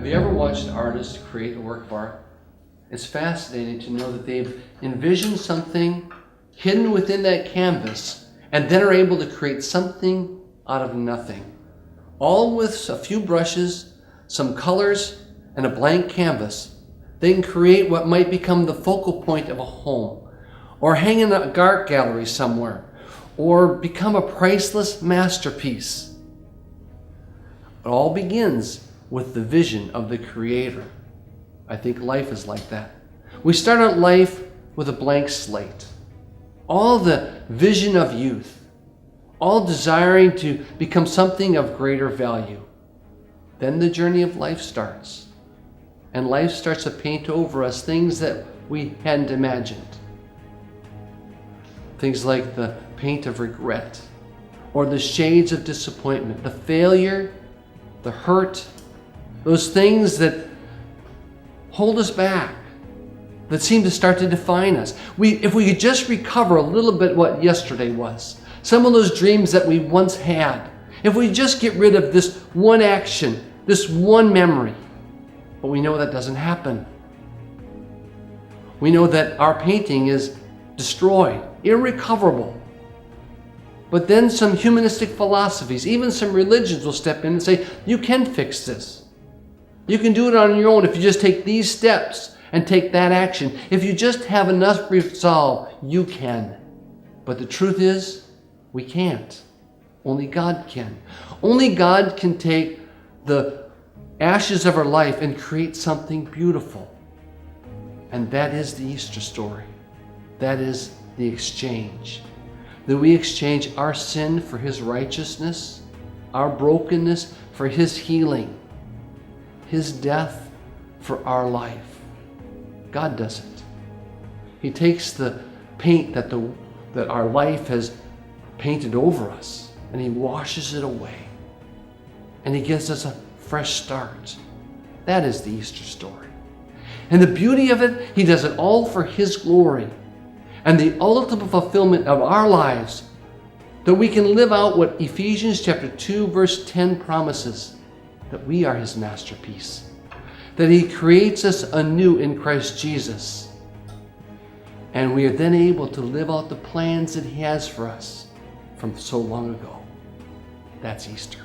Have you ever watched artists create a work of art? It's fascinating to know that they've envisioned something hidden within that canvas and then are able to create something out of nothing. All with a few brushes, some colors, and a blank canvas. They can create what might become the focal point of a home, or hang in an art gallery somewhere, or become a priceless masterpiece. It all begins with the vision of the Creator. I think life is like that. We start out life with a blank slate. All the vision of youth, all desiring to become something of greater value. Then the journey of life starts. And life starts to paint over us things that we hadn't imagined. Things like the paint of regret, or the shades of disappointment, the failure, the hurt, those things that hold us back, that seem to start to define us. If we could just recover a little bit what yesterday was, some of those dreams that we once had, if we just get rid of this one action, this one memory, but we know that doesn't happen. We know that our painting is destroyed, irrecoverable. But then some humanistic philosophies, even some religions will step in and say, you can fix this. You can do it on your own if you just take these steps and take that action. If you just have enough resolve, you can. But the truth is, we can't. Only God can. Only God can take the ashes of our life and create something beautiful. And that is the Easter story. That is the exchange. That we exchange our sin for His righteousness, our brokenness for His healing, His death for our life. God does it. He takes the paint that our life has painted over us, and He washes it away. And He gives us a fresh start. That is the Easter story. And the beauty of it, He does it all for His glory and the ultimate fulfillment of our lives, that we can live out what Ephesians chapter 2 verse 10 promises, that we are His masterpiece, that He creates us anew in Christ Jesus, and we are then able to live out the plans that He has for us from so long ago. That's Easter.